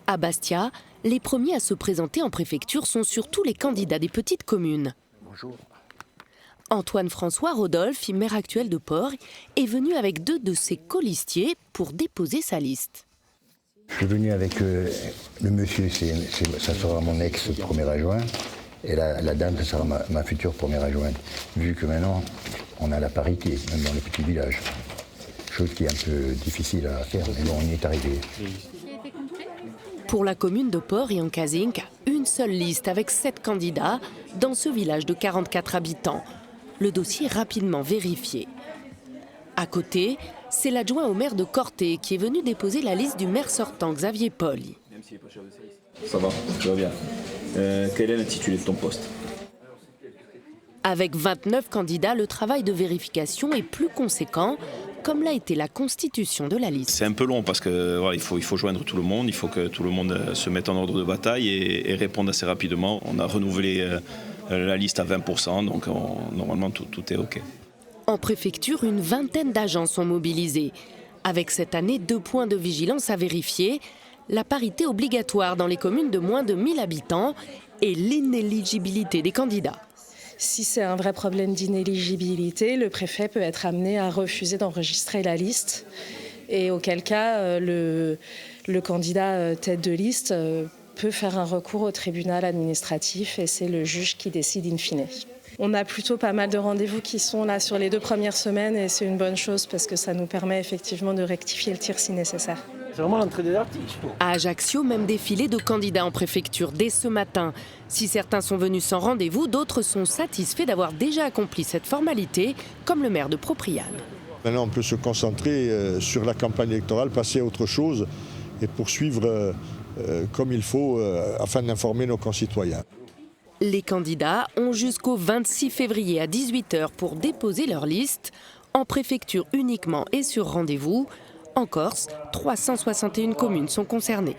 À Bastia, les premiers à se présenter en préfecture sont surtout les candidats des petites communes. Bonjour. Antoine-François Rodolphe, maire actuel de Port, est venu avec 2 de ses colistiers pour déposer sa liste. Je suis venu avec le monsieur, ça sera mon ex-premier adjoint, et la dame, ça sera ma future première adjointe, vu que maintenant, on a la parité, même dans les petits villages. Chose qui est un peu difficile à faire, mais bon, on y est arrivé. Pour la commune de Port et en Casink, une seule liste avec 7 candidats dans ce village de 44 habitants. Le dossier est rapidement vérifié. À côté, c'est l'adjoint au maire de Corté qui est venu déposer la liste du maire sortant, Xavier Poli. Ça va, tout va bien. Quel est l'intitulé de ton poste? Avec 29 candidats, le travail de vérification est plus conséquent, comme l'a été la constitution de la liste. C'est un peu long parce que voilà, il faut joindre tout le monde, il faut que tout le monde se mette en ordre de bataille et réponde assez rapidement. On a renouvelé la liste à 20%, donc normalement tout est OK. En préfecture, une vingtaine d'agents sont mobilisés. Avec cette année 2 points de vigilance à vérifier, la parité obligatoire dans les communes de moins de 1000 habitants et l'inéligibilité des candidats. Si c'est un vrai problème d'inéligibilité, le préfet peut être amené à refuser d'enregistrer la liste. Et auquel cas, le candidat tête de liste peut faire un recours au tribunal administratif et c'est le juge qui décide in fine. On a plutôt pas mal de rendez-vous qui sont là sur les 2 premières semaines et c'est une bonne chose parce que ça nous permet effectivement de rectifier le tir si nécessaire. C'est vraiment l'entrée des artistes. À Ajaccio, même défilé de candidats en préfecture dès ce matin. Si certains sont venus sans rendez-vous, d'autres sont satisfaits d'avoir déjà accompli cette formalité, comme le maire de Propriane. Maintenant, on peut se concentrer sur la campagne électorale, passer à autre chose et poursuivre comme il faut afin d'informer nos concitoyens. Les candidats ont jusqu'au 26 février à 18 h pour déposer leur liste, en préfecture uniquement et sur rendez-vous. En Corse, 361 communes sont concernées.